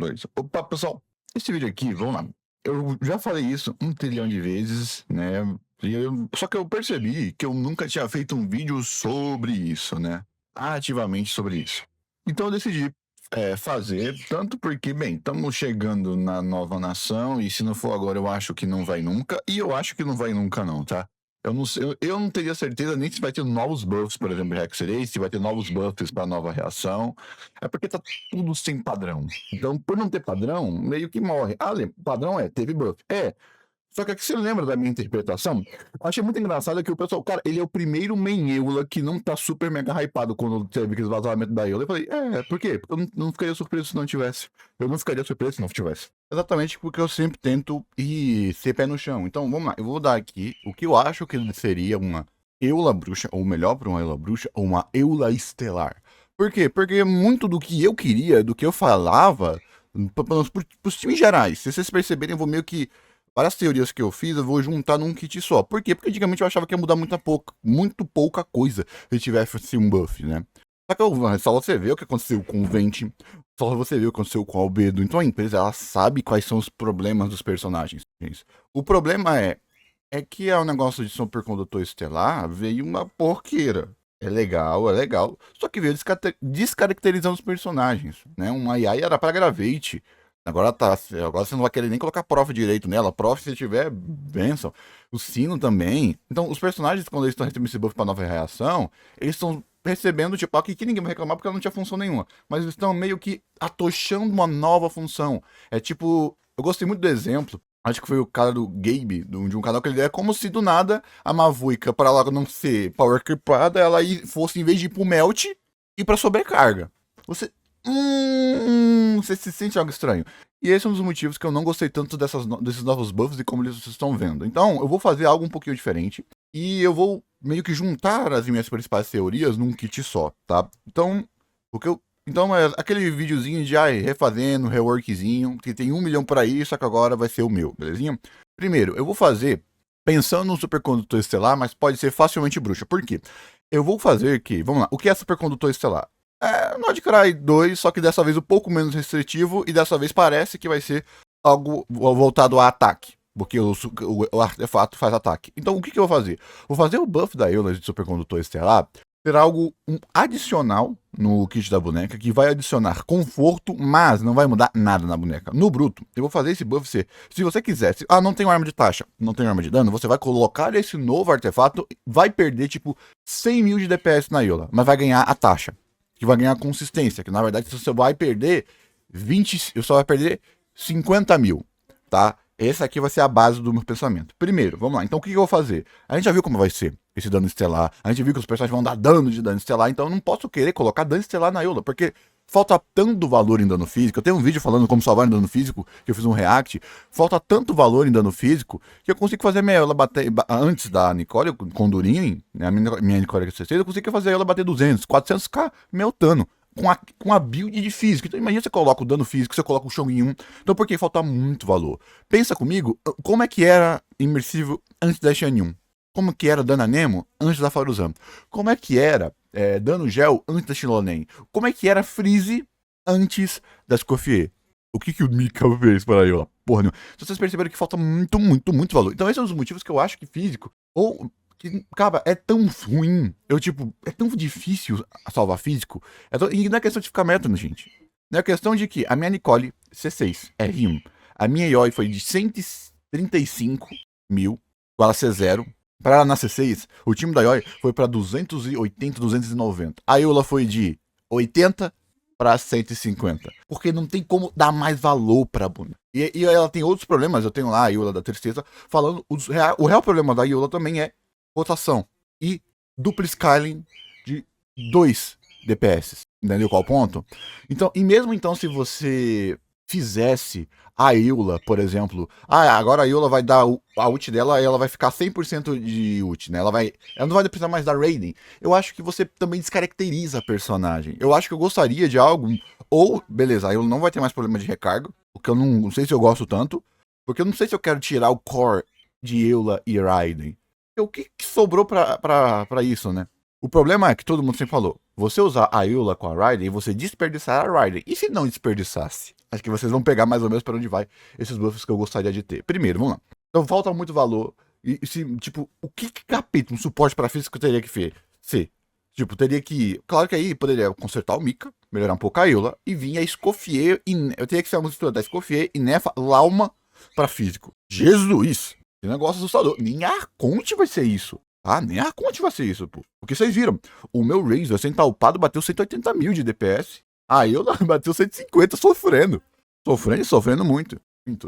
dois. Opa, pessoal, esse vídeo aqui, vamos lá. Eu já falei isso 1 trilhão de vezes, né? Só que eu percebi que eu nunca tinha feito um vídeo sobre isso, né? Ativamente sobre isso. Então eu decidi fazer, tanto porque, bem, estamos chegando na nova nação, e se não for agora, eu acho que não vai nunca, e eu acho que não vai nunca, não, tá? Eu não sei, eu não teria certeza nem se vai ter novos buffs, por exemplo, de Hexerei, se vai ter novos buffs para nova reação. É porque tá tudo sem padrão. Então, por não ter padrão, meio que morre. Ah, padrão teve buff. Só que aqui você lembra da minha interpretação? Eu achei muito engraçado que o pessoal, cara, ele é o primeiro main Eula que não tá super mega hypado quando teve aquele vazamento da Eula. Eu falei, por quê? Porque eu não ficaria surpreso se não tivesse. Eu não ficaria surpreso se não tivesse. Exatamente porque eu sempre tento ir ser pé no chão. Então, vamos lá. Eu vou dar aqui o que eu acho que seria uma Eula bruxa, ou melhor para uma Eula bruxa, ou uma Eula estelar. Por quê? Porque muito do que eu queria, do que eu falava, pros times gerais, se vocês perceberem, eu vou meio que várias teorias que eu fiz, eu vou juntar num kit só. Por quê? Porque antigamente eu achava que ia mudar muito pouca coisa se tivesse assim, um buff, né? Só que só você vê o que aconteceu com o Venti, só você vê o que aconteceu com o Albedo. Então a empresa, ela sabe quais são os problemas dos personagens. Gente. O problema é que o negócio de supercondutor estelar veio uma porqueira. É legal. Só que veio descaracterizando os personagens, né? Um AI era pra Gravate. Agora você não vai querer nem colocar prof direito nela. Prof, se tiver, benção. O Sino também. Então, os personagens, quando eles estão recebendo esse buff pra nova reação, eles estão recebendo, tipo, aqui que ninguém vai reclamar porque ela não tinha função nenhuma. Mas eles estão meio que atochando uma nova função. É tipo, eu gostei muito do exemplo. Acho que foi o cara do Gabe, de um canal que ele é como se do nada a Mavuika, para ela não ser power creepada, fosse, em vez de ir pro melt, ir pra sobrecarga. Você. Você se sente algo estranho. E esse é um dos motivos que eu não gostei tanto desses novos buffs e como eles estão vendo. Então, eu vou fazer algo um pouquinho diferente. E eu vou meio que juntar as minhas principais teorias num kit só, tá? Então, então é aquele videozinho de refazendo, reworkzinho, que tem 1 milhão por aí, só que agora vai ser o meu, belezinha? Primeiro, eu vou fazer pensando no supercondutor estelar, mas pode ser facilmente bruxa. Por quê? Eu vou fazer que, vamos lá, o que é supercondutor estelar? É Nodcry 2, só que dessa vez um pouco menos restritivo, e dessa vez parece que vai ser algo voltado a ataque, porque o artefato faz ataque. Então o que eu vou fazer? Vou fazer o buff da Eula de supercondutor estelar, ter algo adicional no kit da boneca, que vai adicionar conforto, mas não vai mudar nada na boneca. No bruto, eu vou fazer esse buff ser, se você quiser, não tem arma de taxa, não tem arma de dano, você vai colocar esse novo artefato, vai perder tipo 100 mil de DPS na Eula, mas vai ganhar a taxa, que vai ganhar consistência, que na verdade você vai perder 20, eu só vai perder 50 mil, tá? Essa aqui vai ser a base do meu pensamento. Primeiro, vamos lá. Então, o que eu vou fazer? A gente já viu como vai ser esse dano estelar. A gente viu que os personagens vão dar dano de dano estelar. Então, eu não posso querer colocar dano estelar na Eula, porque falta tanto valor em dano físico. Eu tenho um vídeo falando como salvar em dano físico, que eu fiz um react. Falta tanto valor em dano físico, que eu consigo fazer minha Eula bater... Antes da Nicole, com Durin, né, a minha Nicole 16, eu consigo fazer ela bater 200, 400k meltando com a build de físico. Então imagina você coloca o dano físico, você coloca o Shogun em 1. Então por que falta muito valor? Pensa comigo, como é que era imersivo antes da Shen 1? Como que era dano a Nemo antes da Faruzan? Como é que era dano gel antes da Shilonen? Como é que era Freeze antes da Scofier? O que o Mika fez para aí, ó? Porra, não. Se vocês perceberam que falta muito valor. Então esse é um dos motivos que eu acho que físico, ou que, cara, é tão ruim. É tão difícil salvar físico. E não é questão de ficar método, gente. Não é questão de que a minha Nicole C6 é R1. A minha Yoi foi de 135 mil igual a C0. Para ela na C6, o time da Yoi foi para 280, 290. A Eula foi de 80 para 150. Porque não tem como dar mais valor pra boneca. E ela tem outros problemas. Eu tenho lá a Eula da Tristeza falando. O real problema da Eula também é rotação e dupla scaling de 2 DPS. Entendeu qual ponto? Então, e mesmo então, se você fizesse a Eula, por exemplo, agora a Eula vai dar a ult dela, ela vai ficar 100% de ult, né? Ela não vai precisar mais dar raiding. Eu acho que você também descaracteriza a personagem. Eu acho que eu gostaria de algo, ou, beleza, a Eula não vai ter mais problema de recarga, porque eu não sei se eu gosto tanto, porque eu não sei se eu quero tirar o core de Eula e Raiden. O que sobrou pra isso, né? O problema é que todo mundo sempre falou, você usar a Eula com a Riley e você desperdiçar a Riley. E se não desperdiçasse? Acho que vocês vão pegar mais ou menos para onde vai esses buffs que eu gostaria de ter. Primeiro, vamos lá. Então falta muito valor. E se, tipo, o que capítulo, um suporte para físico eu teria que ser? Tipo, teria que. Claro que aí poderia consertar o Mika, melhorar um pouco a Eula, e vir a Escoffier. Eu teria que ser uma mistura da Escoffier e Nefa Lauma para físico. Jesus! Que negócio assustador. Nem a Arconte vai ser isso. Ah, nem a Arconte vai ser isso, pô. Porque vocês viram, o meu Razor sem talpado bateu 180 mil de DPS. A Eula bateu 150 sofrendo. Sofrendo e sofrendo muito.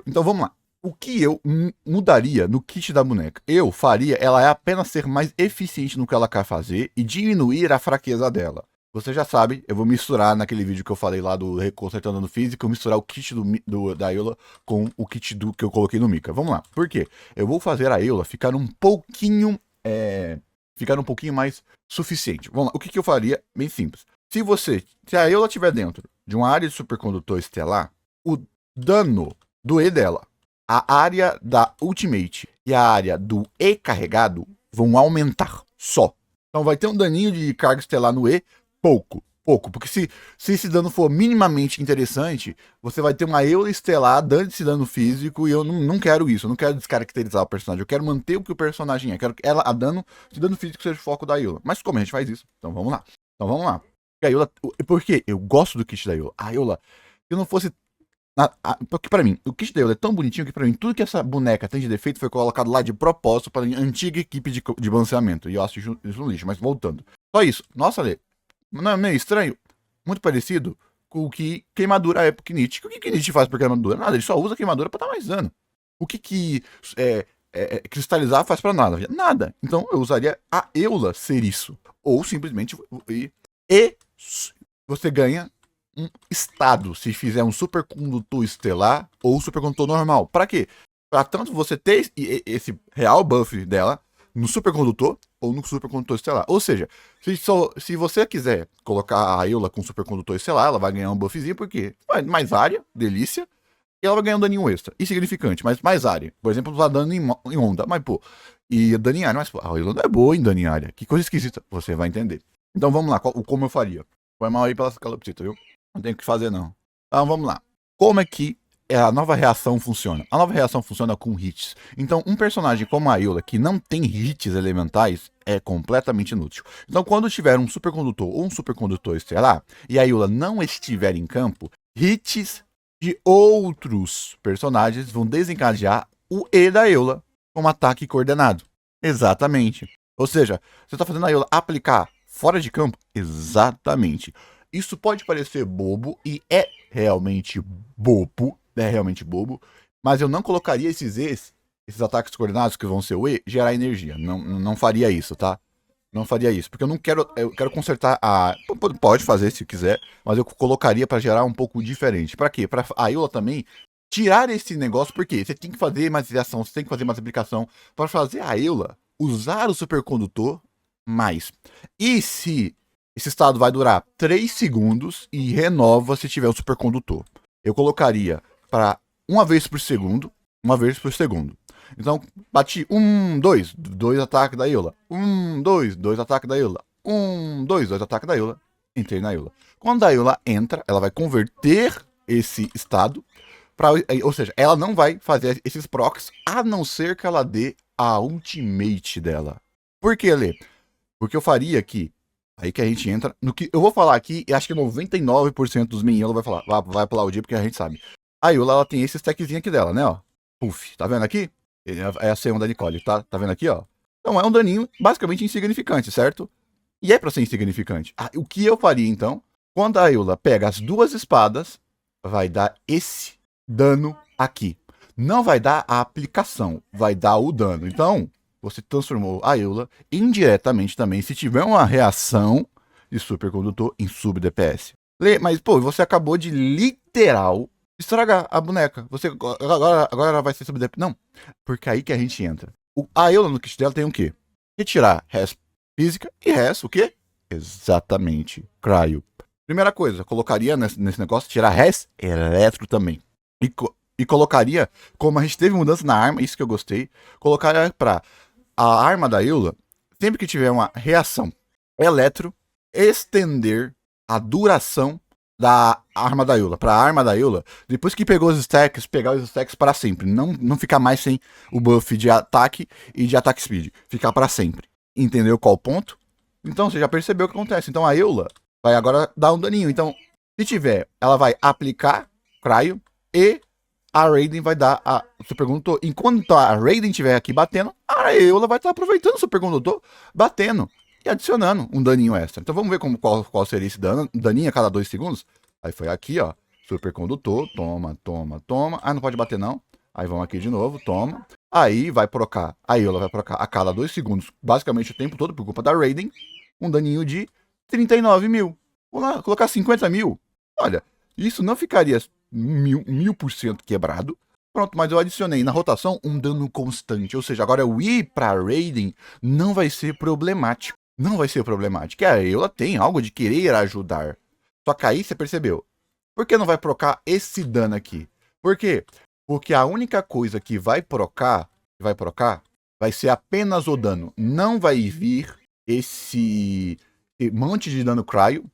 Então vamos lá. O que eu mudaria no kit da boneca? Eu faria ela apenas ser mais eficiente no que ela quer fazer e diminuir a fraqueza dela. Você já sabe, eu vou misturar naquele vídeo que eu falei lá do Reconsertando no Físico, misturar o kit da Eula com o kit que eu coloquei no Mika. Vamos lá. Por quê? Eu vou fazer a Eula ficar um pouquinho mais suficiente. Vamos lá. O que eu faria? Bem simples. Se a Eula estiver dentro de uma área de supercondutor estelar, o dano do E dela, a área da Ultimate e a área do E carregado vão aumentar só. Então vai ter um daninho de carga estelar no E, pouco. Porque se esse dano for minimamente interessante, você vai ter uma Eula estelar dando esse dano físico e eu não quero isso. Eu não quero descaracterizar o personagem. Eu quero manter o que o personagem é. Eu quero que ela, esse dano físico seja o foco da Eula. Mas como a gente faz isso? Então vamos lá. A Eula, por quê? Eu gosto do kit da Eula. A Eula, se não fosse porque pra mim, o kit da Eula é tão bonitinho que pra mim, tudo que essa boneca tem de defeito foi colocado lá de propósito para a antiga equipe de balanceamento. E eu acho isso um lixo, mas voltando. Só isso. Nossa, Lê, não é meio estranho? Muito parecido com o que queimadura é pro Knit. O que Knit faz por queimadura? Nada, ele só usa queimadura pra dar mais dano. O que cristalizar faz pra nada? Nada. Então eu usaria a Eula ser isso. Ou simplesmente... E você ganha um estado se fizer um supercondutor estelar ou supercondutor normal. Para quê? Para tanto você ter esse real buff dela no supercondutor ou no supercondutor estelar. Ou seja, se você quiser colocar a Eula com supercondutor estelar, ela vai ganhar um buffzinho, porque mais área, delícia, e ela vai ganhar um daninho extra. Insignificante, mas mais área. Por exemplo, usar dano em onda. Mas, pô, e dano em área, mas pô, a Eula não é boa em dano em área. Que coisa esquisita. Você vai entender. Então vamos lá, como eu faria. Foi mal aí pelas calopsitas, viu? Não tem o que fazer, não. Então vamos lá. Como é que a nova reação funciona? A nova reação funciona com hits. Então, um personagem como a Eula, que não tem hits elementais, é completamente inútil. Então, quando tiver um supercondutor ou um supercondutor estelar, e a Eula não estiver em campo, hits de outros personagens vão desencadear o E da Eula como ataque coordenado. Exatamente. Ou seja, você está fazendo a Eula aplicar fora de campo? Exatamente. Isso pode parecer bobo e é realmente bobo, mas eu não colocaria esses ataques coordenados que vão ser o E, gerar energia. Não faria isso, tá? Não faria isso, porque eu quero consertar a... Pode fazer se quiser, mas eu colocaria para gerar um pouco diferente. Para quê? Para a Eula também tirar esse negócio, porque você tem que fazer mais reação, você tem que fazer mais aplicação para fazer a Eula usar o supercondutor mais. E se esse estado vai durar 3 segundos e renova se tiver um supercondutor. Eu colocaria para uma vez por segundo. Então, bati 2 ataques da Eula. 2 ataques da Eula. 2 ataques da Eula. Entrei na Eula. Quando a Eula entra, ela vai converter esse estado. Ou seja, ela não vai fazer esses procs, a não ser que ela dê a ultimate dela. Por que, Lê? Porque eu faria que aí que a gente entra no que eu vou falar aqui, e acho que 99% dos meninos vai aplaudir, porque a gente sabe. A Eula, ela tem esse stackzinho aqui dela, né, ó. Puf, tá vendo aqui? É a C1 da Nicole, tá vendo aqui, ó? Então é um daninho basicamente insignificante, certo? E é pra ser insignificante. O que eu faria, então? Quando a Eula pega as 2 espadas, vai dar esse dano aqui. Não vai dar a aplicação, vai dar o dano. Então, você transformou a Eula indiretamente também, se tiver uma reação de supercondutor em sub-DPS. Mas, pô, você acabou de literal estragar a boneca. Você agora ela vai ser sub-DPS. Não, porque aí que a gente entra. A Eula no kit dela tem o quê? Retirar res física e res o quê? Exatamente, cryo. Primeira coisa, colocaria nesse negócio, tirar res eletro também. E colocaria, como a gente teve mudança na arma, isso que eu gostei, colocaria pra a arma da Eula, sempre que tiver uma reação Eletro, estender a duração da arma da Eula. Pra arma da Eula, depois que pegou os stacks, pegar os stacks para sempre. Não ficar mais sem o buff de ataque e de ataque speed. Ficar para sempre. Entendeu qual o ponto? Então você já percebeu o que acontece. Então a Eula vai agora dar um daninho. Então, se tiver, ela vai aplicar Cryo e a Raiden vai dar a Super Condutor. Enquanto a Raiden estiver aqui batendo, a Eula vai estar aproveitando o Super Condutor, batendo e adicionando um daninho extra. Então vamos ver qual seria esse daninho a cada 2 segundos. Aí foi aqui, ó. Super Condutor, toma, toma, toma. Ah, não pode bater não. Aí vamos aqui de novo, toma. Aí vai procar, a Eula vai procar a cada 2 segundos, basicamente o tempo todo, por culpa da Raiden, um daninho de 39 mil. Vou lá colocar 50 mil. Olha, isso não ficaria 1000% quebrado. Pronto, mas eu adicionei na rotação um dano constante. Ou seja, agora o ir pra Raiden não vai ser problemático. Não vai ser problemático. A Eula tem algo de querer ajudar. Só que aí você percebeu. Por que não vai procar esse dano aqui? Por quê? Porque a única coisa que vai procar vai ser apenas o dano. Não vai vir esse monte de dano cryo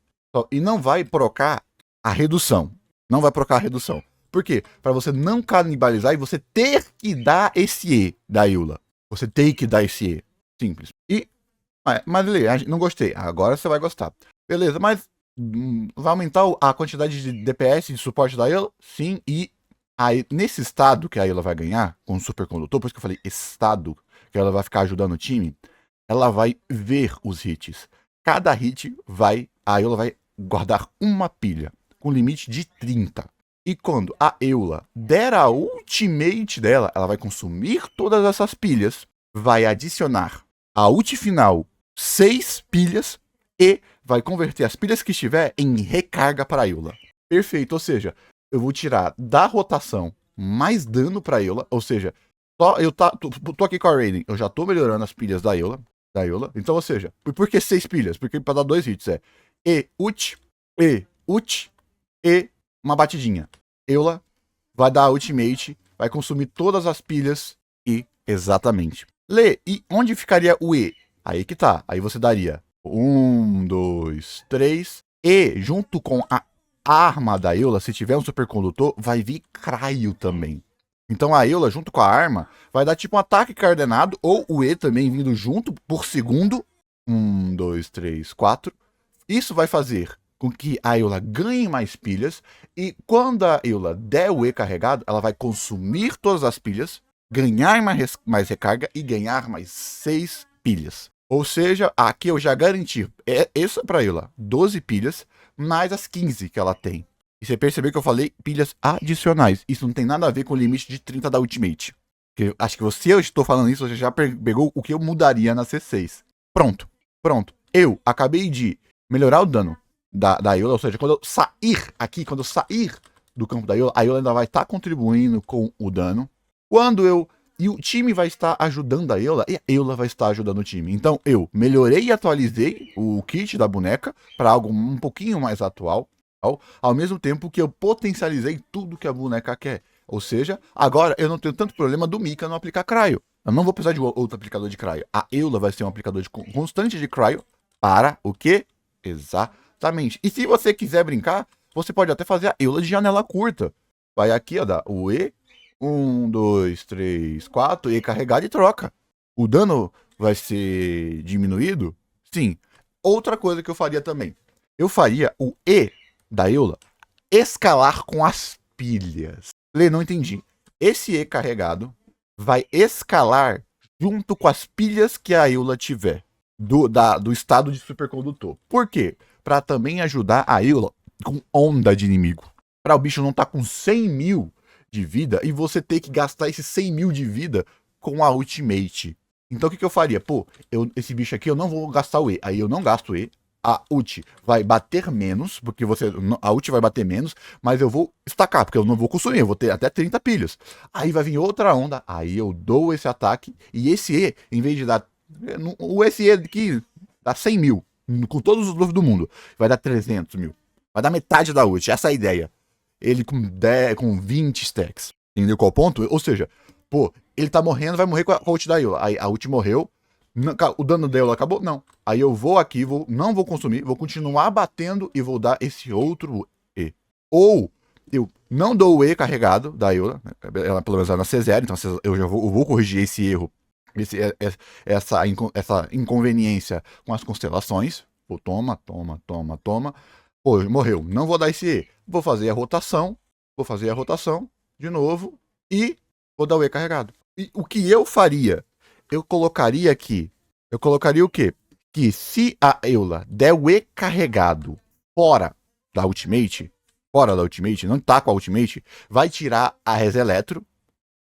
e não vai procar a redução. Não vai procar a redução. Por quê? Para você não canibalizar e você ter que dar esse E da Eula. Você tem que dar esse E. Simples. E, mas Lê, não gostei. Agora você vai gostar. Beleza, mas vai aumentar a quantidade de DPS de suporte da Eula? Sim, e aí, nesse estado que a Eula vai ganhar, com o Super Condutor, por isso que eu falei estado, que ela vai ficar ajudando o time, ela vai ver os hits. Cada hit a Eula vai guardar uma pilha, com limite de 30. E quando a Eula der a ultimate dela, ela vai consumir todas essas pilhas, vai adicionar a ult final 6 pilhas e vai converter as pilhas que estiver em recarga para a Eula. Perfeito, ou seja, eu vou tirar da rotação mais dano para a Eula, ou seja, eu tô aqui com a Raiden, eu já tô melhorando as pilhas da Eula. Então, ou seja, por que 6 pilhas? Porque para dar 2 hits é ult, e uma batidinha. Eula vai dar a ultimate, vai consumir todas as pilhas e exatamente. Lê, e onde ficaria o E? Aí que tá. Aí você daria 1, 2, 3. E junto com a arma da Eula, se tiver um supercondutor, vai vir Cryo também. Então a Eula, junto com a arma, vai dar tipo um ataque coordenado, ou o E também vindo junto por segundo. 1, 2, 3, 4. Isso vai fazer com que a Eula ganhe mais pilhas, e quando a Eula der o E carregado, ela vai consumir todas as pilhas, ganhar mais recarga e ganhar mais 6 pilhas. Ou seja, aqui eu já garanti, isso é pra Eula, 12 pilhas, mais as 15 que ela tem. E você percebeu que eu falei pilhas adicionais. Isso não tem nada a ver com o limite de 30 da Ultimate. Acho que se eu estou falando isso, você já pegou o que eu mudaria na C6. Pronto. Eu acabei de melhorar o dano da Eula, ou seja, quando eu sair do campo da Eula, a Eula ainda vai estar contribuindo com o dano. E o time vai estar ajudando a Eula, e a Eula vai estar ajudando o time. Então eu melhorei e atualizei o kit da boneca para algo um pouquinho mais atual, ao mesmo tempo que eu potencializei tudo que a boneca quer. Ou seja, agora eu não tenho tanto problema do Mika não aplicar Cryo. Eu não vou precisar de outro aplicador de Cryo. A Eula vai ser um aplicador constante de Cryo para o quê? Exatamente. E se você quiser brincar, você pode até fazer a Eula de janela curta. Vai aqui, ó, dá o E. 1, 2, 3, 4. E carregado e troca. O dano vai ser diminuído? Sim. Outra coisa que eu faria também. Eu faria o E da Eula escalar com as pilhas. Lê, não entendi. Esse E carregado vai escalar junto com as pilhas que a Eula tiver. Do estado de supercondutor. Por quê? Para também ajudar a Eula com onda de inimigo. Para o bicho não estar com 100 mil de vida e você ter que gastar esses 100 mil de vida com a ultimate. Então o que eu faria? Pô, esse bicho aqui eu não vou gastar o E. Aí eu não gasto o E. A ult vai bater menos, porque a ult vai bater menos, mas eu vou estacar, porque eu não vou consumir, eu vou ter até 30 pilhas. Aí vai vir outra onda, aí eu dou esse ataque, e esse E, em vez de dar o SE aqui dá 100 mil, com todos os buffs do mundo, vai dar 300 mil. Vai dar metade da ult, essa é a ideia. Ele com 20 stacks. Entendeu qual ponto? Ou seja, pô, ele tá morrendo, vai morrer com a ult da Eula. Aí a ult morreu, O dano dela acabou? Não. Aí eu vou aqui, não vou consumir, vou continuar batendo e vou dar esse outro E. Ou eu não dou o E carregado da Eula, ela pelo menos vai na C0, então eu vou corrigir esse erro, essa inconveniência com as constelações. Pô, toma. Pô, morreu. Não vou dar esse E. Vou fazer a rotação de novo e vou dar o E carregado. E o que eu faria? Eu colocaria aqui. Eu colocaria o quê? Que se a Eula der o E carregado fora da ultimate, não tá com a ultimate, vai tirar a Res Eletro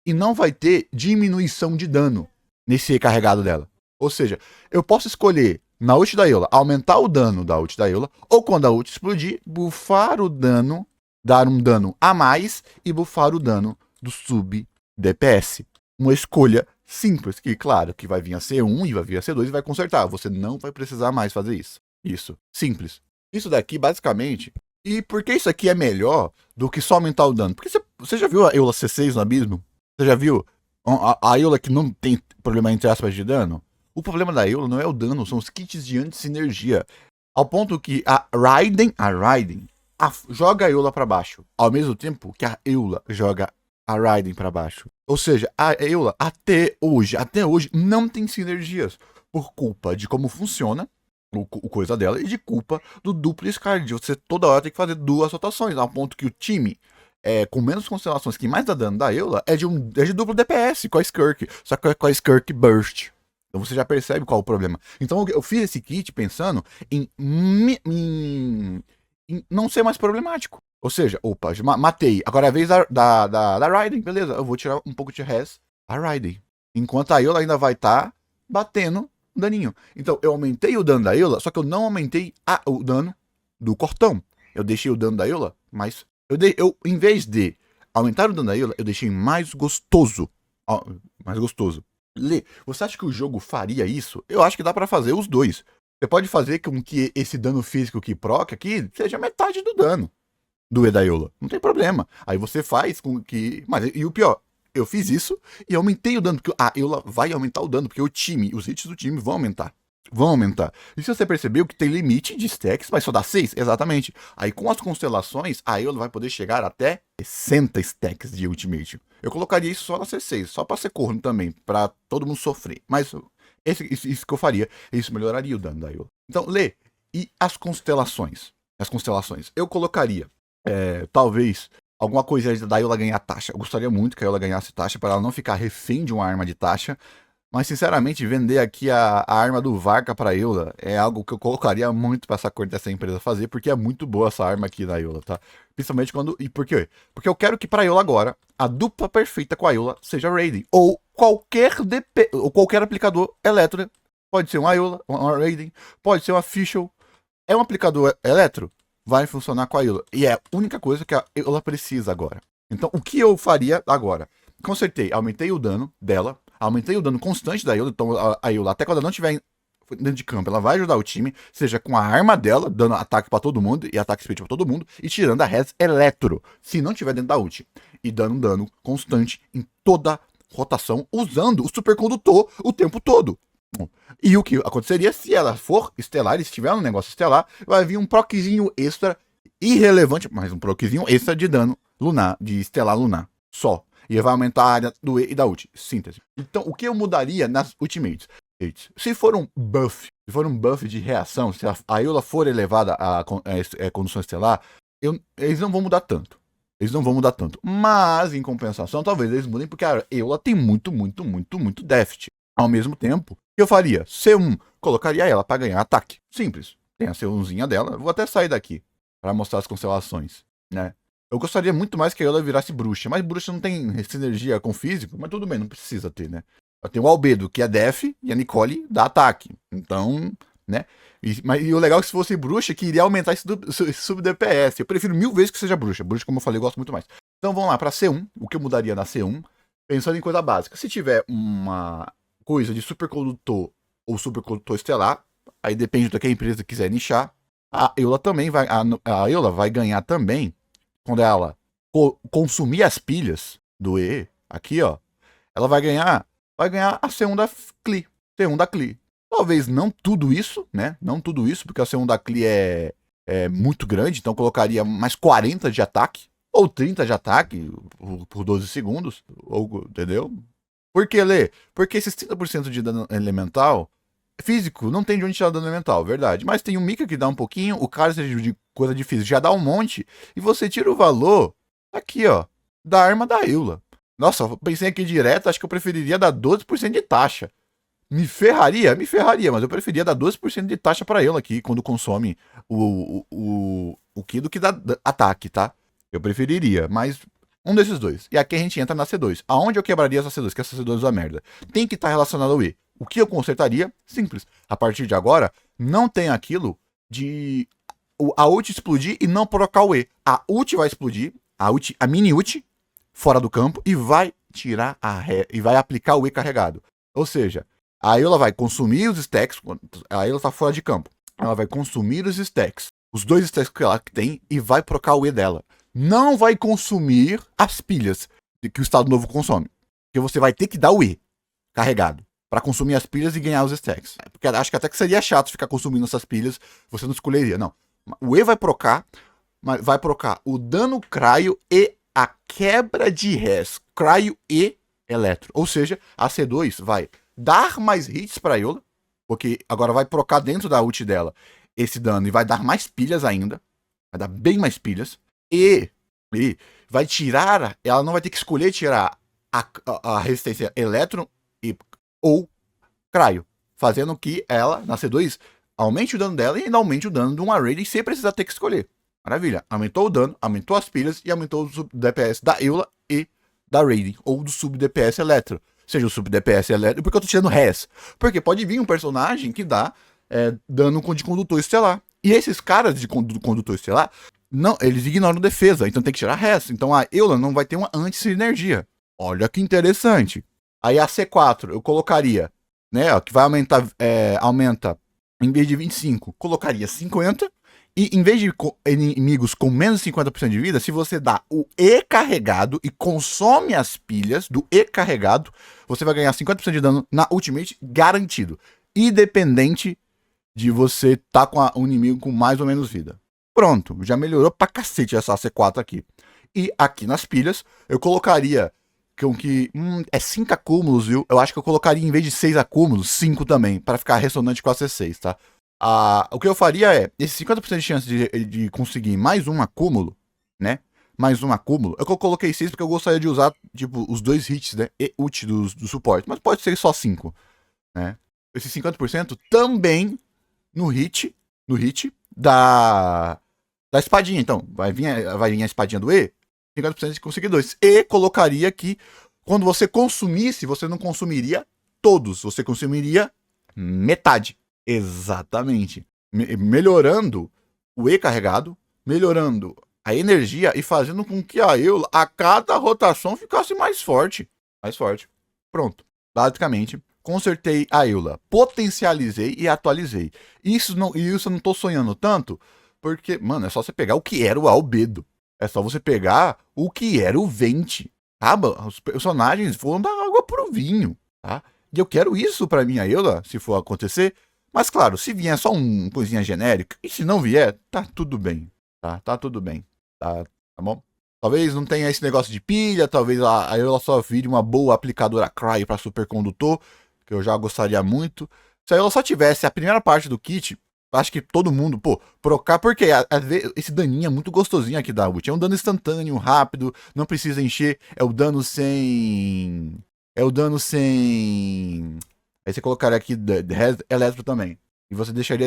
e não vai ter diminuição de dano nesse E carregado dela. Ou seja, eu posso escolher na ult da Eula aumentar o dano da ult da Eula, ou quando a ult explodir, buffar o dano, dar um dano a mais e buffar o dano do sub DPS. Uma escolha simples, que claro, que vai vir a C1 e vai vir a C2 e vai consertar. Você não vai precisar mais fazer isso. Isso, simples. Isso daqui, basicamente... E por que isso aqui é melhor do que só aumentar o dano? Porque você já viu a Eula C6 no Abismo? Você já viu a Eula que não tem problema entre aspas de dano? O problema da Eula não é o dano, são os kits de anti-sinergia. Ao ponto que a Raiden joga a Eula pra baixo, ao mesmo tempo que a Eula joga a Raiden pra baixo. Ou seja, a Eula até hoje não tem sinergias por culpa de como funciona o coisa dela e de culpa do duplo Scar, de você toda hora tem que fazer duas rotações, ao ponto que o time com menos constelações que mais dá dano da Eula é de duplo DPS com a Skirk, só que com a Skirk Burst. Então você já percebe qual é o problema. Então eu fiz esse kit pensando em não ser mais problemático. Ou seja, opa, matei. Agora é a vez da Raiden, beleza. Eu vou tirar um pouco de res a Raiden. Enquanto a Eula ainda vai estar batendo daninho. Então eu aumentei o dano da Eula, só que eu não aumentei o dano do Cortão. Eu deixei o dano da Eula mais... em vez de aumentar o dano da Eula, eu deixei mais gostoso. Mais gostoso. Lê, você acha que o jogo faria isso? Eu acho que dá pra fazer os dois. Você pode fazer com que esse dano físico que proc aqui seja metade do dano do E da Eula. Não tem problema. Aí você faz com que... E o pior, eu fiz isso e aumentei o dano, porque a Eula vai aumentar o dano, porque os hits do time vão aumentar. E se você percebeu que tem limite de stacks, mas só dá 6? Exatamente. Aí com as constelações, a Eula vai poder chegar até 60 stacks de ultimate. Eu colocaria isso só na C6, só pra ser corno também, pra todo mundo sofrer. Mas isso que eu faria, isso melhoraria o dano da Eula. Então, Lê, e as constelações? Eu colocaria, talvez, alguma coisa da Eula ganhar taxa. Eu gostaria muito que a Eula ganhasse taxa, para ela não ficar refém de uma arma de taxa. Mas, sinceramente, vender aqui a arma do Varka pra Eula é algo que eu colocaria muito pra essa cor dessa empresa fazer, porque é muito boa essa arma aqui da Eula, tá? Principalmente quando... E por quê? Porque eu quero que pra Eula agora, a dupla perfeita com a Eula seja Raiden. Ou qualquer aplicador eletro. Pode ser uma Eula, uma Raiden, pode ser uma Fischl. É um aplicador eletro? Vai funcionar com a Eula. E é a única coisa que a Eula precisa agora. Então, o que eu faria agora? Consertei, aumentei o dano dela, aumentei o dano constante da Eula, então a Eula, até quando ela não estiver dentro de campo, ela vai ajudar o time, seja com a arma dela, dando ataque pra todo mundo, e ataque speed pra todo mundo, e tirando a res eletro, se não tiver dentro da ult. E dando um dano constante em toda rotação, usando o supercondutor o tempo todo. E o que aconteceria se ela for estelar, e se tiver um negócio estelar, vai vir um proczinho extra irrelevante, mas um proczinho extra de dano lunar, de estelar lunar, só. E vai aumentar a área do E e da ult. Síntese. Então, o que eu mudaria nas ultimates? Se for um buff de reação, se a Eula for elevada a condição estelar, eles não vão mudar tanto. Mas, em compensação, talvez eles mudem, porque a Eula tem muito déficit. Ao mesmo tempo, o que eu faria? C1, colocaria ela para ganhar ataque. Simples. Tem a C1zinha dela. Vou até sair daqui para mostrar as constelações, né? Eu gostaria muito mais que a Eula virasse bruxa, mas bruxa não tem sinergia com físico, mas tudo bem, não precisa ter, né? Tem o Albedo, que é def, e a Nicole dá ataque. Então, né? E o legal é que se fosse bruxa, que iria aumentar esse sub-DPS. Eu prefiro 1000 vezes que seja bruxa. Bruxa, como eu falei, eu gosto muito mais. Então vamos lá, para C1, o que eu mudaria na C1, pensando em coisa básica. Se tiver uma coisa de supercondutor ou supercondutor estelar, aí depende do que a empresa quiser nichar, a Eula também vai, a Eula vai ganhar também, quando ela consumir as pilhas do E, aqui ó, ela vai ganhar a C1 da Klee. C1 da Klee. Talvez não tudo isso, né? Não tudo isso, porque a C1 da Klee é muito grande, então colocaria mais 40 de ataque, ou 30 de ataque por 12 segundos, ou, entendeu? Por que, Lê? Porque esses 30% de dano elemental, físico, não tem de onde tirar dano elemental, verdade. Mas tem o Mika que dá um pouquinho, o cara de coisa de físico já dá um monte, e você tira o valor, aqui ó, da arma da Eula. Nossa, eu pensei aqui direto, acho que eu preferiria dar 12% de taxa. Me ferraria? Me ferraria, mas eu preferia dar 12% de taxa pra Eula aqui, quando consome o Ki do que dá ataque, tá? Eu preferiria, mas um desses dois. E aqui a gente entra na C2. Aonde eu quebraria essa C2? Que essa C2 é uma merda. Tem que estar relacionado ao E. O que eu consertaria? Simples. A partir de agora, não tem aquilo de a ult explodir e não procar o E. A ult vai explodir, a mini ult, fora do campo, e vai tirar e vai aplicar o E carregado. Ou seja, a Eula vai consumir os stacks, a Eula tá fora de campo. Ela vai consumir os stacks, os 2 stacks que ela tem, e vai procar o E dela. Não vai consumir as pilhas que o Estado Novo consome. Porque você vai ter que dar o E carregado para consumir as pilhas e ganhar os stacks. Porque acho que até que seria chato ficar consumindo essas pilhas, você não escolheria, não. O E vai procar o dano cryo e a quebra de res. Cryo e eletro. Ou seja, a C2 vai dar mais hits pra Eula, porque agora vai procar dentro da ult dela esse dano e vai dar mais pilhas ainda. Vai dar bem mais pilhas. E vai tirar, ela não vai ter que escolher tirar a resistência eletro ou cryo, fazendo que ela, na C2, aumente o dano dela e ainda aumente o dano de uma Raiden sem precisar ter que escolher. Maravilha. Aumentou o dano, aumentou as pilhas e aumentou o sub-DPS da Eula e da Raiden, ou do sub-DPS eletro. Seja o sub-DPS eletro, porque eu tô tirando res. Porque pode vir um personagem que dá dano de condutor estelar. E esses caras de condutor estelar, não, eles ignoram defesa, então tem que tirar res. Então a Eula não vai ter uma anti-sinergia. Olha que interessante. Aí a C4 eu colocaria, né, ó, que vai aumentar, aumenta, em vez de 25, colocaria 50. E em vez de inimigos com menos de 50% de vida, se você dá o E carregado e consome as pilhas do E carregado, você vai ganhar 50% de dano na ultimate garantido. Independente de você tá com um inimigo com mais ou menos vida. Pronto, já melhorou pra cacete essa C4 aqui. E aqui nas pilhas, eu colocaria que é 5 acúmulos, viu? Eu acho que eu colocaria, em vez de 6 acúmulos, 5 também, para ficar ressonante com a C6, tá? O que eu faria é, esse 50% de chance de conseguir mais um acúmulo, né? Mais um acúmulo. Eu coloquei 6 porque eu gostaria de usar, tipo, os 2 hits, né? E ult do suporte. Mas pode ser só 5, né? Esse 50% também no hit da espadinha. Então, vai vir a espadinha do E, 50% de conseguir 2. E colocaria que quando você consumisse, você não consumiria todos. Você consumiria metade. Exatamente. Melhorando o E carregado, melhorando a energia e fazendo com que a Eula, a cada rotação, ficasse mais forte. Mais forte. Pronto. Basicamente, consertei a Eula, potencializei e atualizei. Isso eu não tô sonhando tanto, porque, mano, é só você pegar o que era o Albedo. É só você pegar o que era o Venti. Tá? Os personagens foram da água pro vinho, tá? E eu quero isso pra minha Eula, se for acontecer. Mas claro, se vier só um coisinha genérica, e se não vier, tá tudo bem. Tá tudo bem. Tá bom? Talvez não tenha esse negócio de pilha, talvez a Eula só vire uma boa aplicadora Cry pra supercondutor, que eu já gostaria muito. Se a Eula só tivesse a primeira parte do kit, acho que todo mundo, procar, porque esse daninho é muito gostosinho aqui da ult. É um dano instantâneo, rápido, não precisa encher, é o dano sem... Aí você colocaria aqui eletro também. E você deixaria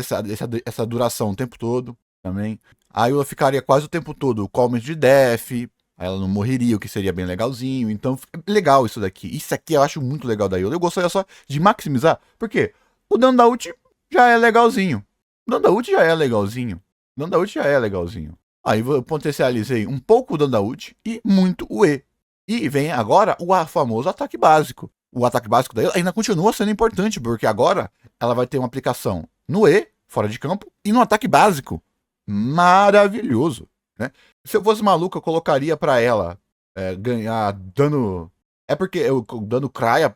essa duração o tempo todo também. Aí ela ficaria quase o tempo todo com aumento de def. Aí ela não morreria, o que seria bem legalzinho. Então, legal isso daqui. Isso aqui eu acho muito legal da Eula. Eu gostaria só de maximizar. Por quê? O dano da ult já é legalzinho. O dano da ult já é legalzinho. O dano da ult já é legalzinho. Aí eu potencializei um pouco o dano da ult e muito o E. E vem agora o famoso ataque básico. O ataque básico dela ainda continua sendo importante, porque agora ela vai ter uma aplicação no E, fora de campo, e no ataque básico. Maravilhoso, né? Se eu fosse maluco, eu colocaria pra ela ganhar dano É porque eu dando Kraia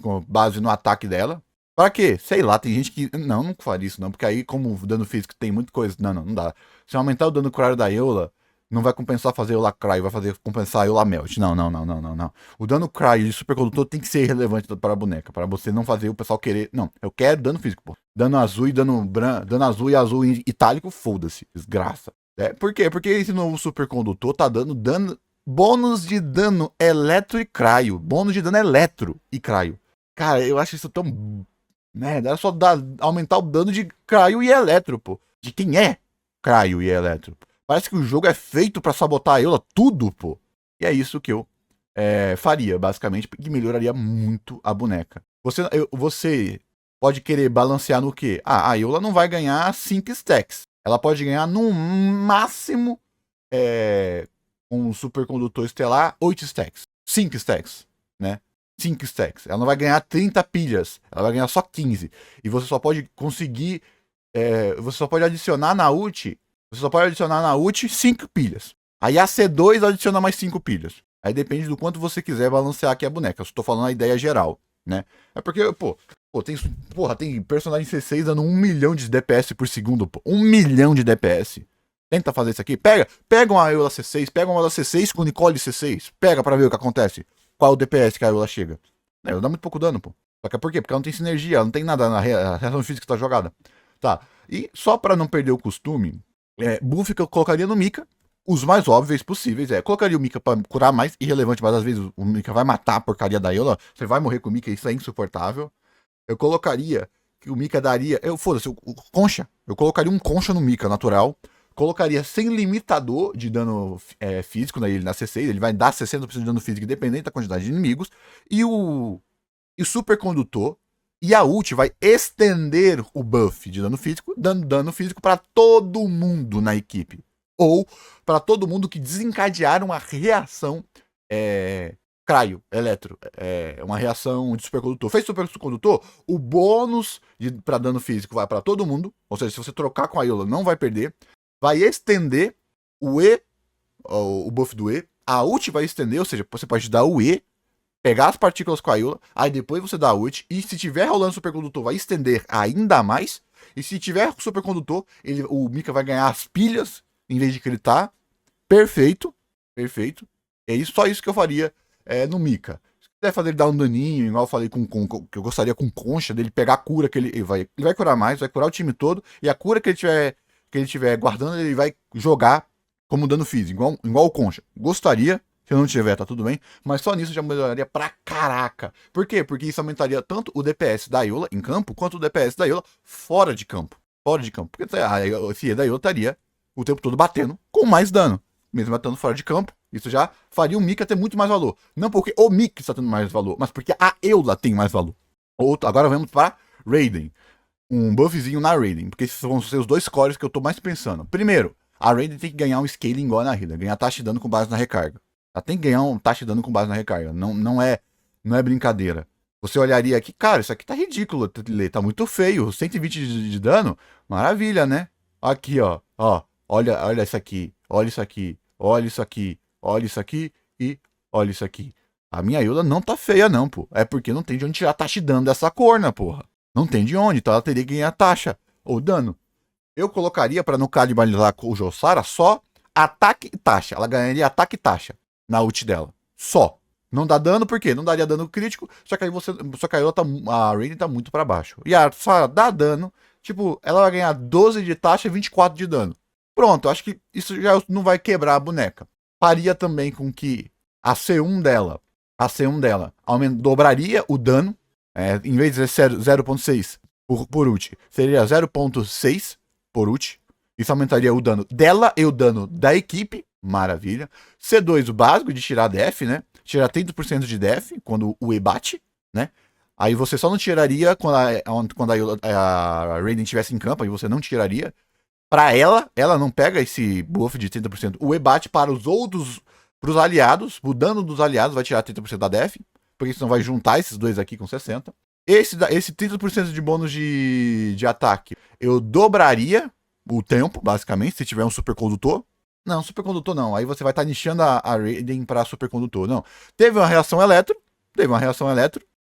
com base no ataque dela. Pra quê? Sei lá, tem gente que. Não faria isso não, porque aí, como o dano físico tem muita coisa. Não dá. Se eu aumentar o dano Cryo da Eula, não vai compensar fazer Eula Cryo, vai fazer compensar a Eula Melt. Não. O dano Cryo de supercondutor tem que ser relevante para a boneca, para você não fazer o pessoal querer. Não, eu quero dano físico, pô. Dano azul e dano branco. Dano azul e azul itálico, foda-se. Desgraça. Por quê? Porque esse novo supercondutor tá dando dano. Bônus de dano eletro e cryo. Bônus de dano eletro e cryo. Cara, eu acho isso tão. Né? Era só aumentar o dano de cryo e eletro, pô. De quem é cryo e eletro. Parece que o jogo é feito pra sabotar a Eula tudo, pô. E é isso que eu faria, basicamente, que melhoraria muito a boneca. Você pode querer balancear no quê? Ah, a Eula não vai ganhar 5 stacks. Ela pode ganhar no máximo com um supercondutor estelar 8 stacks. 5 stacks, né? 5 stacks. Ela não vai ganhar 30 pilhas. Ela vai ganhar só 15. E você só pode conseguir. Você só pode adicionar na ult. Você só pode adicionar na ult 5 pilhas. Aí a C2 adiciona mais 5 pilhas. Aí depende do quanto você quiser balancear aqui a boneca. Eu estou falando a ideia geral, né? É porque, tem personagem C6 dando 1 milhão de DPS por segundo, pô. 1 milhão de DPS. Tenta fazer isso aqui. Pega uma Eula C6, pega uma Eula C6 com Nicole C6. Pega pra ver o que acontece. Qual o DPS que a Eula chega. Ela dá muito pouco dano, pô. Só que é por quê? Porque ela não tem sinergia, ela não tem nada na reação física que tá jogada. Tá. E só pra não perder o costume, buff que eu colocaria no Mika, os mais óbvios possíveis. Colocaria o Mika pra curar mais, irrelevante, mas às vezes o Mika vai matar a porcaria da Eula. Você vai morrer com o Mika, isso é insuportável. Eu colocaria que o Mika daria. Foda-se, o Concha. Eu colocaria um Concha no Mika natural. Colocaria sem limitador de dano físico nele na C6. Ele vai dar 60% de dano físico independente da quantidade de inimigos. E o supercondutor. E a ult vai estender o buff de dano físico, dando dano físico para todo mundo na equipe. Ou para todo mundo que desencadearam a reação cryo, eletro. Uma reação de supercondutor. Fez supercondutor, o bônus para dano físico vai para todo mundo. Ou seja, se você trocar com a Eula, não vai perder. Vai estender o buff do E. A ult vai estender, ou seja, você pode dar o E, pegar as partículas com a Eula, aí depois você dá a ult, e se tiver rolando supercondutor, vai estender ainda mais. E se tiver supercondutor, o Mika vai ganhar as pilhas em vez de gritar. Perfeito. Só isso que eu faria no Mika. Se quiser fazer ele dar um daninho, igual eu falei que eu gostaria com Concha, dele pegar a cura que ele vai curar mais, vai curar o time todo, e a cura que ele tiver guardando, ele vai jogar como dano físico, igual o Concha. Gostaria, se eu não tiver, tá tudo bem, mas só nisso já melhoraria pra caraca. Por quê? Porque isso aumentaria tanto o DPS da Eula em campo, quanto o DPS da Eula fora de campo. Porque a FIE da Eula estaria o tempo todo batendo com mais dano. Mesmo batendo fora de campo, isso já faria o Mika ter muito mais valor. Não porque o Mika está tendo mais valor, mas porque a Eula tem mais valor. Agora vamos para Raiden. Um buffzinho na Raiden, porque esses vão ser os dois cores que eu tô mais pensando. Primeiro, a Raiden tem que ganhar um scaling igual na Hilda, ganhar taxa de dano com base na recarga. Ela tem que ganhar um taxa de dano com base na recarga, não é brincadeira. Você olharia aqui, cara, isso aqui tá ridículo, tá muito feio, 120 de dano, maravilha, né? Aqui, ó, olha isso aqui, olha isso aqui, olha isso aqui, olha isso aqui e olha isso aqui. A minha Hilda não tá feia não, pô, é porque não tem de onde tirar taxa de dano dessa corna, porra. Não tem de onde, então ela teria que ganhar taxa ou dano. Eu colocaria para não canibalizar com o Jossara só ataque e taxa. Ela ganharia ataque e taxa na ult dela. Só. Não dá dano, por quê? Não daria dano crítico, só que aí a Raiden tá muito para baixo. E a Sarah dá dano, tipo, ela vai ganhar 12 de taxa e 24 de dano. Pronto, acho que isso já não vai quebrar a boneca. Faria também com que a C1 dela dobraria o dano. Em vez de ser 0.6 por ult, seria 0.6 por ult. Isso aumentaria o dano dela e o dano da equipe. Maravilha. C2, o básico de tirar def, né? Tirar 30% de def quando o E bate, né? Aí você só não tiraria quando a Raiden estivesse em campo, aí você não tiraria. Pra ela não pega esse buff de 30%. O E bate para os outros, pros aliados. O dano dos aliados vai tirar 30% da def. Porque senão vai juntar esses dois aqui com 60. Esse 30% de bônus de ataque, eu dobraria o tempo, basicamente, se tiver um supercondutor. Não, supercondutor não. Aí você vai estar nichando a Raiden pra supercondutor. Não. Teve uma reação elétro.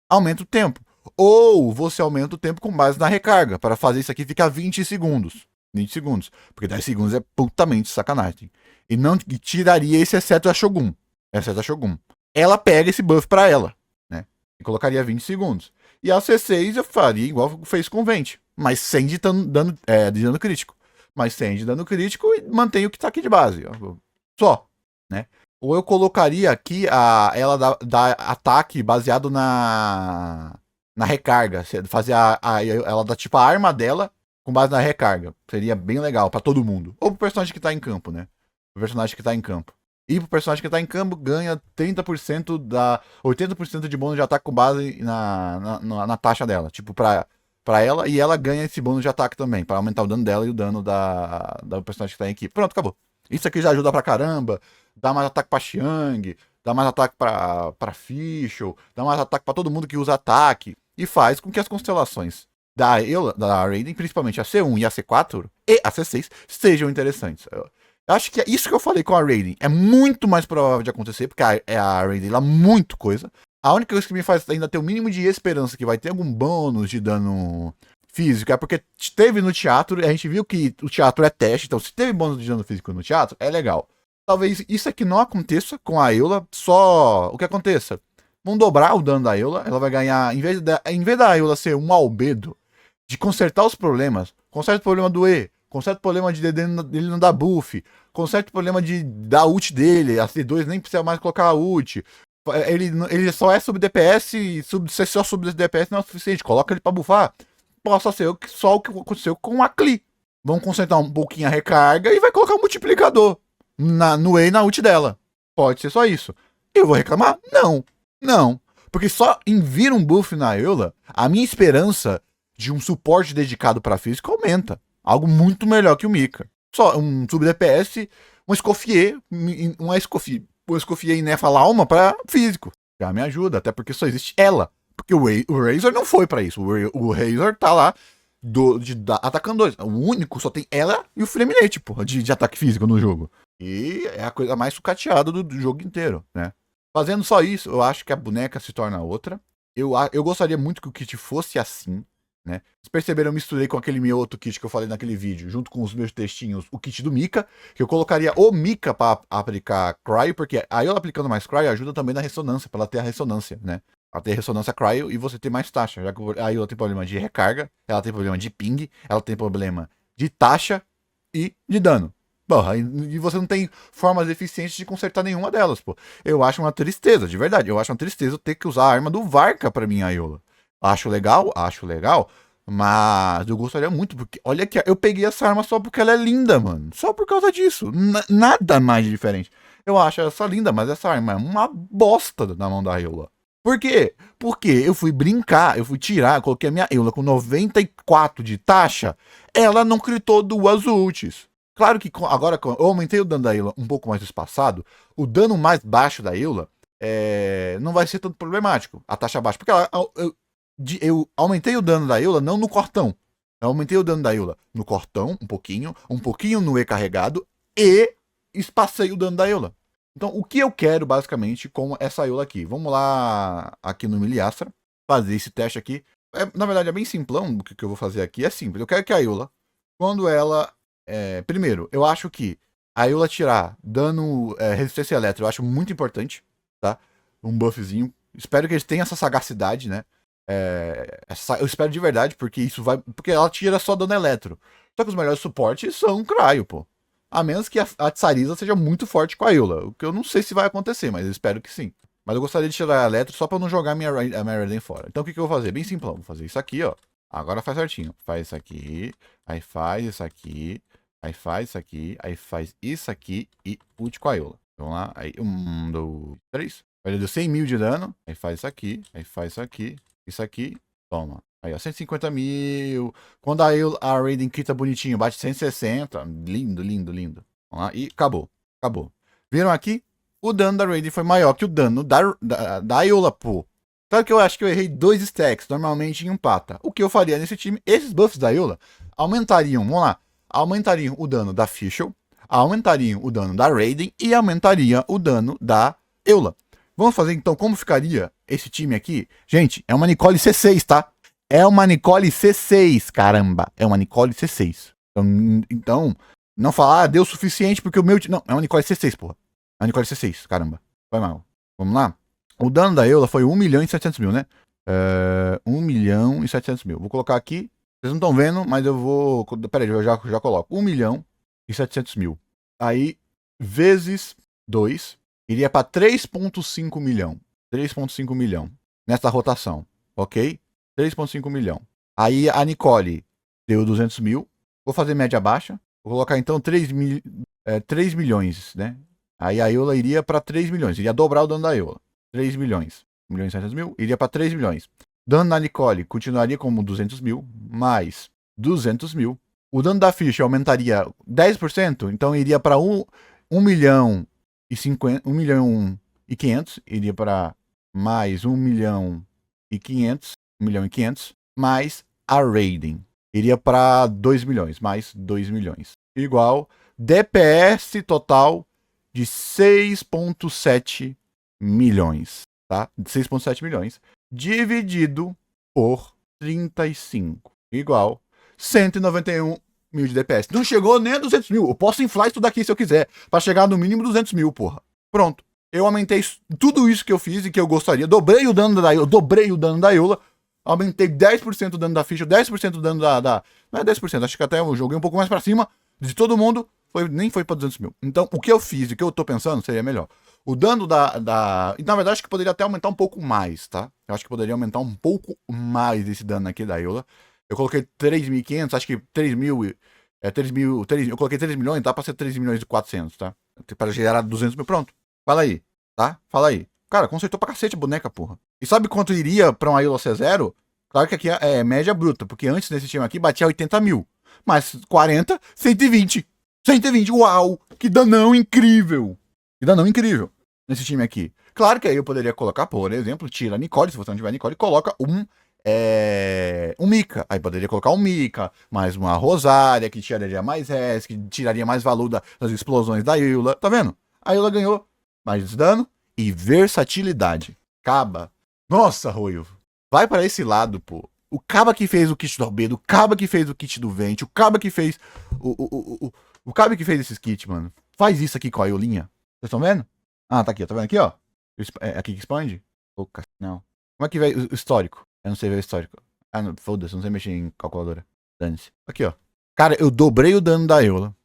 Aumenta o tempo. Ou você aumenta o tempo com base na recarga. Para fazer isso aqui ficar 20 segundos. 20 segundos. Porque 10 segundos é putamente sacanagem. E tiraria esse exceto a Shogun. Ela pega esse buff pra ela, né? E colocaria 20 segundos. E a C6 eu faria igual fez com o Venti. Mas sem de dano crítico. Mas sem de dano crítico e mantém o que tá aqui de base. Só, né? Ou eu colocaria aqui ela da ataque baseado na recarga. Fazer ela da tipo a arma dela com base na recarga. Seria bem legal pra todo mundo. Ou pro personagem que tá em campo, né? O personagem que tá em campo. E pro personagem que tá em campo ganha 30% 80% de bônus de ataque com base na taxa dela. Tipo, pra ela, e ela ganha esse bônus de ataque também, pra aumentar o dano dela e o dano da personagem que tá em equipe. Pronto, acabou. Isso aqui já ajuda pra caramba. Dá mais ataque pra Xiang, dá mais ataque pra Fischl, dá mais ataque pra todo mundo que usa ataque. E faz com que as constelações da Raiden, principalmente a C1 e a C4 e a C6, sejam interessantes. Eu acho que é isso que eu falei com a Raiden. É muito mais provável de acontecer, porque a Raiden lá muito coisa. A única coisa que me faz ainda ter o mínimo de esperança que vai ter algum bônus de dano físico é porque teve no teatro, e a gente viu que o teatro é teste, então se teve bônus de dano físico no teatro, é legal. Talvez isso aqui não aconteça com a Eula, só o que aconteça. Vão dobrar o dano da Eula, ela vai ganhar, em vez da Eula ser um albedo de consertar os problemas, conserta o problema do E, conserta o problema de dele não dar buff, conserta o problema da ult dele, a C2 nem precisa mais colocar a ult. Ele só é sub DPS e ser só sub DPS não é o suficiente. Coloca ele pra buffar. Possa ser só o que aconteceu com a Klee. Vão concentrar um pouquinho a recarga e vai colocar um multiplicador no E e na ult dela. Pode ser só isso. Eu vou reclamar? Não. Não. Porque só em vir um buff na Eula, a minha esperança de um suporte dedicado pra física aumenta. Algo muito melhor que o Mika. Só um sub DPS, um Escoffier, uma Escoffier e Nefalauma pra físico. Já me ajuda, até porque só existe ela. Porque o Razor não foi pra isso. O Razor tá lá atacando dois. O único só tem ela e o Flaminate, porra, de ataque físico no jogo. E é a coisa mais sucateada do jogo inteiro, né? Fazendo só isso, eu acho que a boneca se torna outra. Eu gostaria muito que o kit fosse assim, né? Vocês perceberam, eu misturei com aquele meu outro kit que eu falei naquele vídeo, junto com os meus textinhos, o kit do Mika, que eu colocaria o Mika pra aplicar Cryo, porque aí eu aplicando mais Cryo ajuda também na ressonância, pra ela ter a ressonância, né? Ela ter ressonância Cryo e você ter mais taxa, já que aí ela tem problema de recarga, ela tem problema de ping, ela tem problema de taxa e de dano. Porra, e você não tem formas eficientes de consertar nenhuma delas, pô. Eu acho uma tristeza, de verdade. Eu acho uma tristeza eu ter que usar a arma do Varka pra minha Iola. Acho legal, mas eu gostaria muito, porque olha que eu peguei essa arma só porque ela é linda, mano. Só por causa disso. Nada mais diferente. Eu acho essa linda, mas essa arma é uma bosta na mão da Iola. Por quê? Porque eu fui brincar, eu fui tirar, coloquei a minha Iola com 94 de taxa, ela não critou duas ults. Claro que agora eu aumentei o dano da Eula um pouco mais espaçado, o dano mais baixo da Eula não vai ser tanto problemático, a taxa baixa, porque eu aumentei o dano da Eula não no cortão, eu aumentei o dano da Eula no cortão, um pouquinho no E carregado e espacei o dano da Eula. Então o que eu quero basicamente com essa Eula aqui? Vamos lá aqui no Miliastra, fazer esse teste aqui. Na verdade é bem simplão, o que eu vou fazer aqui é simples, eu quero que a Eula, quando ela primeiro, eu acho que a Eula tirar dano, resistência elétrica, eu acho muito importante, tá? Um buffzinho. Espero que eles tenham essa sagacidade, né? Eu espero de verdade, porque isso vai. Porque ela tira só dano eletro. Só que os melhores suportes são Cryo, pô. A menos que a Tsarisa seja muito forte com a Eula. O que eu não sei se vai acontecer, mas eu espero que sim. Mas eu gostaria de tirar a eletro só pra não jogar a minha Raiden fora. Então o que eu vou fazer? Bem simplão. Vou fazer isso aqui, ó. Agora faz certinho. Faz isso aqui. Aí faz isso aqui. Aí faz isso aqui, aí faz isso aqui e ult com a Eula. Vamos lá, aí 1, 2, 3. Ele deu 100 mil de dano, aí faz isso aqui, isso aqui, toma. Aí ó, 150 mil. Quando a Raiden quita bonitinho, bate 160, lindo. Vamos lá, e acabou. Viram aqui? O dano da Raiden foi maior que o dano da Eula, pô. Claro que eu acho que eu errei 2 stacks, normalmente empata. O que eu faria nesse time? Esses buffs da Eula aumentariam, vamos lá. Aumentariam o dano da Fischl, aumentariam o dano da Raiden e aumentaria o dano da Eula. Vamos fazer então como ficaria esse time aqui? Gente, é uma Nicole C6, tá? É uma Nicole C6, caramba. É uma Nicole C6. Então não falar, deu o suficiente porque o meu... Não, é uma Nicole C6, porra. É uma Nicole C6, caramba. Vai mal. Vamos lá? O dano da Eula foi 1 milhão e 700 mil, né? 1 milhão e 700 mil. Vou colocar aqui. Vocês não estão vendo, mas eu vou... Pera aí, eu já coloco. 1 milhão e 700 mil. Aí, vezes 2, iria para 3,5 milhão. 3,5 milhão. Nessa rotação, ok? 3,5 milhão. Aí a Nicole deu 200 mil. Vou fazer média baixa. Vou colocar então 3 milhões, né? Aí a Eula iria para 3 milhões. Iria dobrar o dano da Eula. 3 milhões. 1 milhão e 700 mil. Iria para 3 milhões. Dano na Nicole continuaria como 200 mil. Mais 200 mil. O dano da ficha aumentaria 10%. Então iria para 1 milhão e 50. 1 milhão e 500. Iria para mais 1 milhão e 500. 1 milhão e 500. Mais a Raiden. Iria para 2 milhões. Mais 2 milhões. Igual DPS total de 6,7 milhões, tá? 6,7 milhões dividido por 35, igual 191 mil de DPS. Não chegou nem a 200 mil. Eu posso inflar isso daqui se eu quiser, para chegar no mínimo 200 mil, porra. Pronto. Eu aumentei tudo isso que eu fiz e que eu gostaria. Dobrei o dano da Eula. Aumentei 10% o dano da ficha, 10% o dano da... Não é 10%, acho que até eu joguei um pouco mais pra cima de todo mundo. Nem foi pra 200 mil. Então, o que eu fiz e o que eu tô pensando seria melhor. O dano da... Na verdade, acho que poderia até aumentar um pouco mais, tá? Eu acho que poderia aumentar um pouco mais esse dano aqui da Eula. Eu coloquei 3.500, acho que 3 mil... eu coloquei 3 milhões, dá pra ser 3 milhões e 400, tá? Pra gerar 200 mil, pronto. Fala aí, tá? Fala aí. Cara, consertou pra cacete a boneca, porra. E sabe quanto iria pra uma Eula C0? Claro que aqui é média bruta, porque antes desse time aqui batia 80 mil. Mas 40, 120. 120, uau! Que danão incrível! Que danão incrível nesse time aqui. Claro que aí eu poderia colocar, por exemplo, tira a Nicole, se você não tiver Nicole, coloca um Mika. Aí poderia colocar um Mika, mais uma Rosária, que tiraria mais res, que tiraria mais valor das explosões da Eula. Tá vendo? A Eula ganhou mais dano e versatilidade. Caba. Nossa, Roio. Vai para esse lado, pô. O Caba que fez o kit do Albedo, o Caba que fez o kit do Vente, o Caba que fez o Caba que fez esses kits, mano. Faz isso aqui com a Eulinha. Vocês estão vendo? Ah, tá aqui, ó. Tá vendo aqui, ó? É aqui que expande? Ô, não. Como é que vai o histórico? Eu não sei ver o histórico. Ah, não, foda-se, não sei mexer em calculadora. Dane-se. Aqui, ó. Cara, eu dobrei o dano da Eula.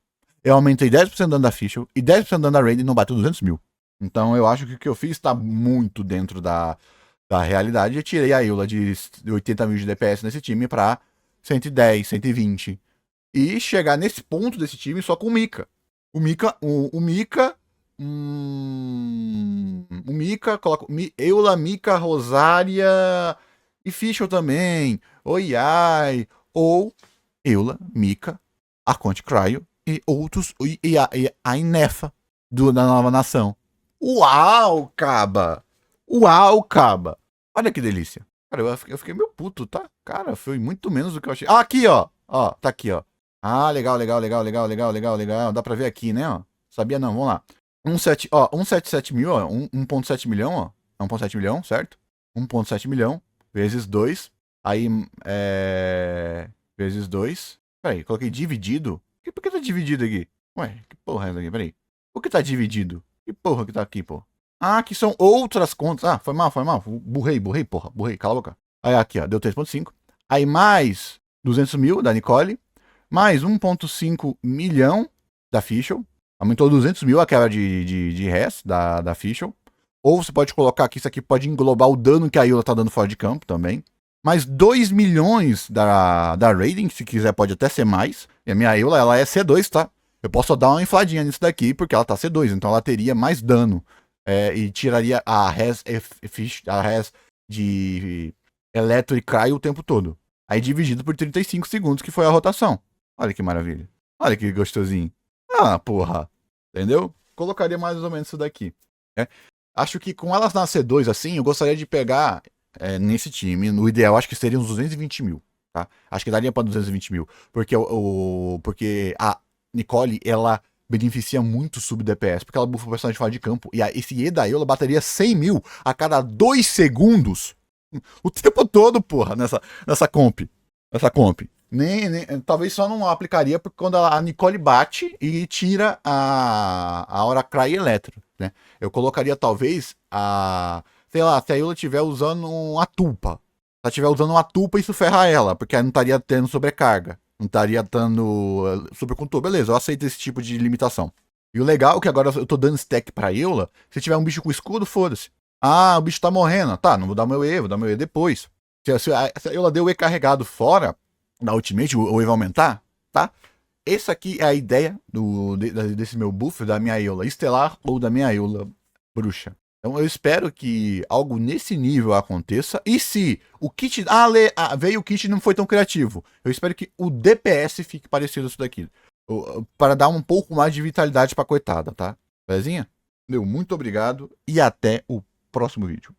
Eu aumentei 10% do dano da Fischl e 10% do dano da Raiden e não bateu 200 mil. Então eu acho que o que eu fiz tá muito dentro da realidade. Eu tirei a Eula de 80 mil de DPS nesse time pra 110, 120. E chegar nesse ponto desse time só com o Mika. O Mika, coloca Eula, Mika, Rosária e Fischl também. Ai. Ou Eula, Mika, Arconte Cryo e outros. E a Inefa da nova nação. Uau, Caba! Uau, Caba! Olha que delícia. Cara, eu fiquei meio puto, tá? Cara, foi muito menos do que eu achei. Ah, aqui, ó. Ó, tá aqui, ó. Ah, legal. Dá pra ver aqui, né, ó. Sabia não, vamos lá. 177 mil, ó. 1,7 milhão, ó. 1,7 milhão, certo? 1,7 milhão vezes 2. Aí, vezes 2. Peraí, coloquei dividido. Por que tá dividido aqui? Ué, que porra é essa aqui? Peraí. Por que tá dividido? Que porra que tá aqui, pô? Ah, que são outras contas. Ah, foi mal. Burrei, porra. Cala a boca. Aí aqui, ó, deu 3,5. Aí mais 200 mil da Nicole. Mais 1,5 milhão da Fischl. Aumentou 200 mil a quebra de res da Fischl. Ou você pode colocar aqui, isso aqui pode englobar o dano que a Eula tá dando fora de campo também. Mais 2 milhões da Raiden, se quiser pode até ser mais. E a minha Eula, ela é C2, tá? Eu posso só dar uma infladinha nisso daqui, porque ela tá C2, então ela teria mais dano. E tiraria a res de Eletro e Cryo o tempo todo. Aí dividido por 35 segundos, que foi a rotação. Olha que maravilha. Olha que gostosinho. Ah, porra. Entendeu? Colocaria mais ou menos isso daqui. Acho que com elas na C2 assim, eu gostaria de pegar nesse time. No ideal, acho que seria uns 220 mil. Tá? Acho que daria pra 220 mil. Porque a Nicole, ela beneficia muito o sub-DPS, porque ela bufa o personagem fora de campo. E esse E da Eula bateria 100 mil a cada 2 segundos. O tempo todo, porra, nessa comp. Nessa comp. Talvez só não aplicaria porque quando a Nicole bate e tira a Aura Cry Eletro, né? Eu colocaria talvez sei lá, se a Eula estiver usando uma tulpa. Se ela estiver usando uma tulpa, isso ferra ela, porque ela não estaria tendo sobrecarga. Não estaria dando supercontrole. Beleza, eu aceito esse tipo de limitação. E o legal é que agora eu tô dando stack pra Eula. Se tiver um bicho com escudo, foda-se. Ah, o bicho tá morrendo. Tá, não vou dar meu E, vou dar meu E depois. Se a Eula deu o E carregado fora da Ultimate, o E vai aumentar, tá? Essa aqui é a ideia desse meu buff, da minha Eula Estelar ou da minha Eula Bruxa. Então eu espero que algo nesse nível aconteça. E se o kit. Veio o kit e não foi tão criativo. Eu espero que o DPS fique parecido com isso daqui. Para dar um pouco mais de vitalidade pra coitada, tá? Belezinha? Meu, muito obrigado e até o próximo vídeo.